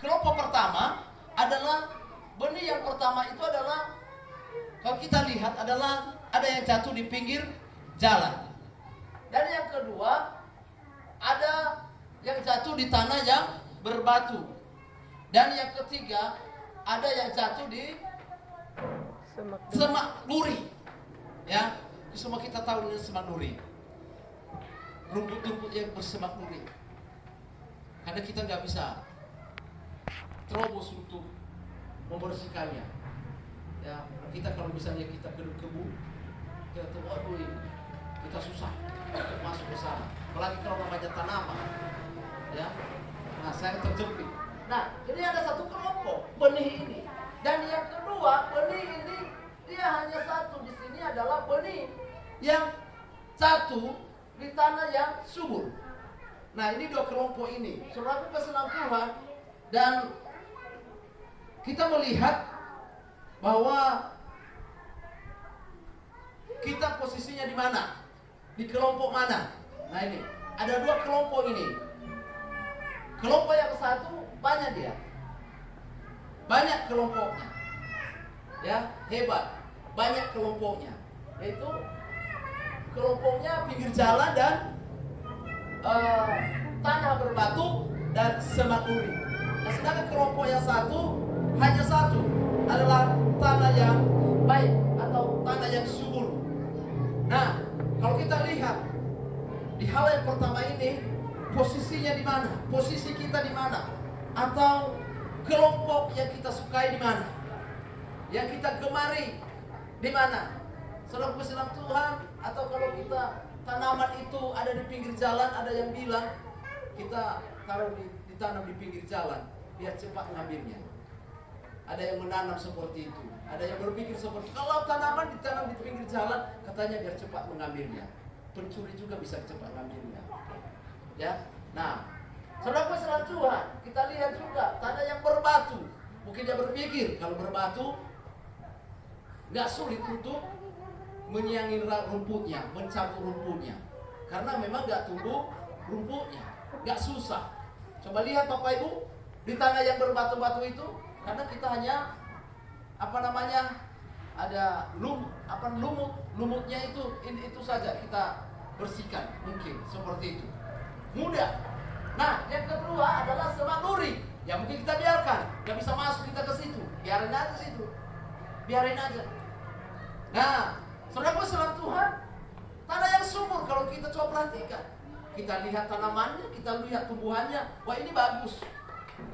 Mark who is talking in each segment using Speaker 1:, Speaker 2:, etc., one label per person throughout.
Speaker 1: kelompok pertama adalah benih yang pertama itu adalah, kalau kita lihat adalah ada yang jatuh di pinggir jalan. Dan yang kedua ada yang jatuh di tanah yang berbatu. Dan yang ketiga ada yang jatuh di semak duri. Ya, semua kita tahu ini semak duri. Rumput-rumput yang bersemak duri. Karena kita nggak bisa terobos untuk membersihkannya. Ya, kita kalau misalnya kita ke kebun, kita tahu, waduh ini kita susah untuk masuk ke sana. Apalagi kalau namanya tanaman, ya. Nah, saya terjepit. Nah, jadi ada satu kelompok benih ini, dan yang kedua benih ini dia hanya satu di sini adalah benih yang satu di tanah yang subur. Nah, ini dua kelompok ini. Saudaraku kesenangan Tuhan, dan kita melihat bahwa kita posisinya di mana? Di kelompok mana? Nah, ini ada dua kelompok ini. Kelompok yang satu banyak dia, banyak kelompoknya, ya, hebat, banyak kelompoknya. Yaitu kelompoknya pinggir jalan dan tanah berbatu dan semak duri. Nah, sedangkan kelompok yang satu hanya satu, adalah tanah yang baik atau tanah yang subur. Nah, kalau kita lihat di hal yang pertama ini, posisinya di mana? Posisi kita di mana? Atau kelompok yang kita sukai di mana? Yang kita gemari di mana? Saudara kesenangan Tuhan, atau kalau kita tanaman itu ada di pinggir jalan, ada yang bilang kita taruh ditanam di pinggir jalan biar cepat ngambilnya. Ada yang menanam seperti itu. Ada yang berpikir seperti kalau tanaman ditanam di pinggir jalan, katanya biar cepat mengambilnya. Pencuri juga bisa cepat mengambilnya. Ya, nah, saudara kesenangan Tuhan, kita lihat juga tanah yang berbatu. Mungkin dia berpikir kalau berbatu nggak sulit untuk menyiangin rumputnya, mencabut rumputnya, karena memang nggak tumbuh rumputnya, nggak susah. Coba lihat Bapak Ibu di tanah yang berbatu-batu itu, karena kita hanya ada lumutnya itu saja kita bersihkan, mungkin seperti itu mudah. Nah, yang kedua adalah semak duri yang mungkin kita biarkan, nggak bisa masuk kita ke situ, biarin aja situ, biarin aja. Nah, saudara kesenangan Tuhan, tanah yang subur kalau kita coba perhatikan, kita lihat tanamannya, kita lihat tumbuhannya, wah ini bagus,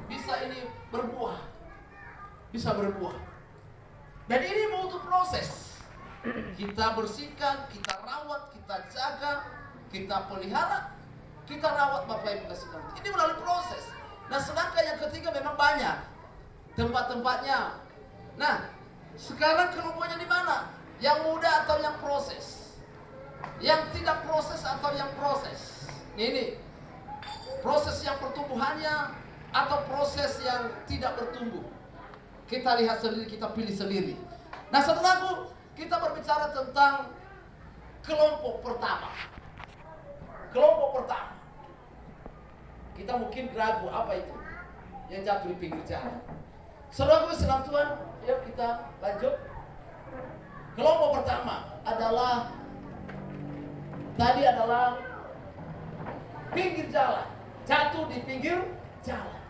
Speaker 1: bisa ini berbuah, bisa berbuah. Dan ini butuh proses. Kita bersihkan, kita rawat, kita jaga, kita pelihara, kita rawat Bapak Ibu kasih. Ini melalui proses. Nah, sedangkan yang ketiga memang banyak tempat-tempatnya. Nah, sekarang kelompoknya di mana? Yang muda atau yang proses? Yang tidak proses atau yang proses? Ini proses yang pertumbuhannya atau proses yang tidak bertumbuh? Kita lihat sendiri, kita pilih sendiri. Nah, saudaraku, kita berbicara tentang kelompok pertama. Kelompok pertama. Kita mungkin ragu apa itu yang jatuh di pinggir jalan. Saudaraku senang Tuhan, yuk kita lanjut. Kelompok pertama adalah pinggir jalan, jatuh di pinggir jalan.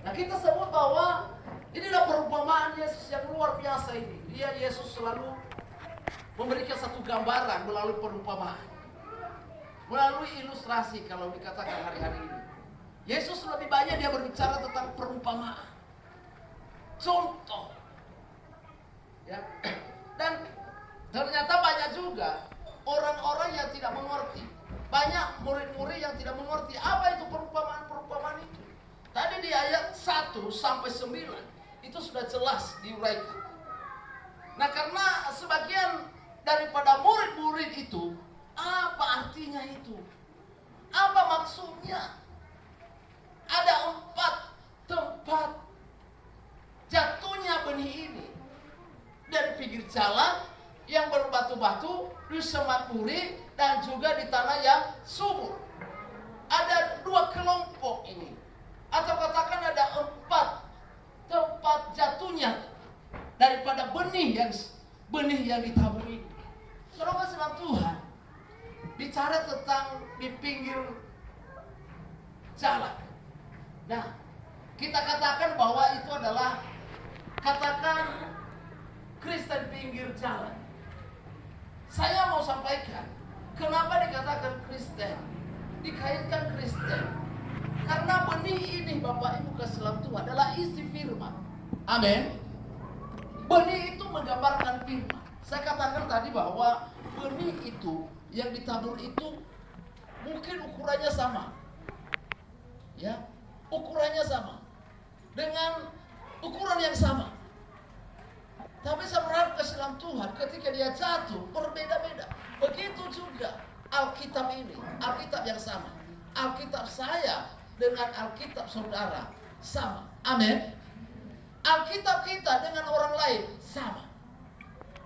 Speaker 1: Nah, kita sebut bahwa ini adalah perumpamaan Yesus yang luar biasa ini. Yesus selalu memberikan satu gambaran melalui perumpamaan, melalui ilustrasi kalau dikatakan hari-hari ini. Yesus lebih banyak dia berbicara tentang perumpamaan, contoh. Ya. Dan ternyata banyak juga orang-orang yang tidak mengerti. Banyak murid-murid yang tidak mengerti apa itu perumpamaan-perumpamaan itu. Tadi di ayat 1 sampai 9 itu sudah jelas diuraikan. Nah, karena sebagian daripada murid-murid itu, apa artinya itu? Apa maksudnya? Ada 4 tempat jatuhnya benih ini. Dari pinggir jalan yang berbatu-batu, di semak duri, dan juga di tanah yang subur. Ada 2 kelompok ini, atau katakan ada 4 benih yang ditabur ini. Saudara sebab Tuhan bicara tentang di pinggir jalan. Nah, kita katakan bahwa itu adalah, katakan, Kristen pinggir jalan. Saya mau sampaikan, kenapa dikatakan Kristen, dikaitkan Kristen? Karena benih ini, Bapak Ibu kasih dalam Tuhan, adalah isi firman. Amin. Benih itu menggambarkan firman. Saya katakan tadi bahwa benih itu yang ditabur itu mungkin ukurannya sama. Ya, ukurannya sama. Dengan ukuran yang sama. Tapi saya kasih dalam Tuhan, ketika dia jatuh berbeda-beda. Begitu juga Alkitab ini, Alkitab yang sama. Alkitab saya dengan Alkitab saudara sama. Amin. Alkitab kita dengan orang lain sama.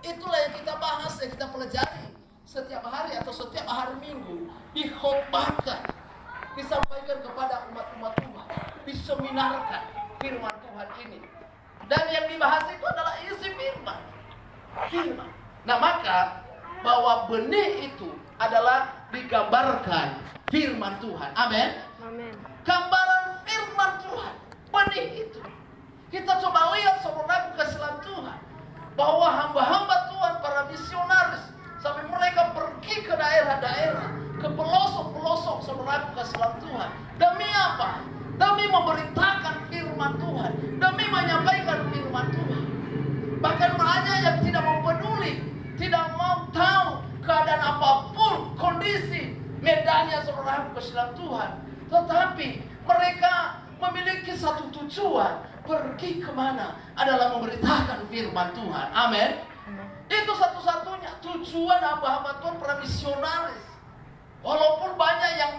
Speaker 1: Itulah yang kita bahas, yang kita pelajari setiap hari atau setiap hari Minggu. Dikhotbahkan, disampaikan kepada umat-umat Tuhan, diseminarkan firman Tuhan ini. Dan yang dibahas itu adalah isi firman. Nah, maka bahwa benih itu adalah digambarkan firman Tuhan. Amin.
Speaker 2: Amin.
Speaker 1: Gambaran firman Tuhan, benih itu. Kita coba lihat saudaraku kasih dalam Tuhan, bahwa hamba-hamba Tuhan, para misionaris, sampai mereka pergi ke daerah-daerah, ke pelosok-pelosok saudaraku kasih dalam Tuhan. Demi apa? Demi memberitakan firman Tuhan, demi menyampaikan firman Tuhan. Bahkan banyak yang tidak mau peduli, tidak mau tahu keadaan apapun, kondisi medannya saudaraku kasih dalam Tuhan. Tetapi mereka memiliki satu tujuan, pergi kemana adalah memberitakan firman Tuhan. Amin. Itu satu-satunya tujuan hamba-hamba Tuhan, para misionaris. Walaupun banyak yang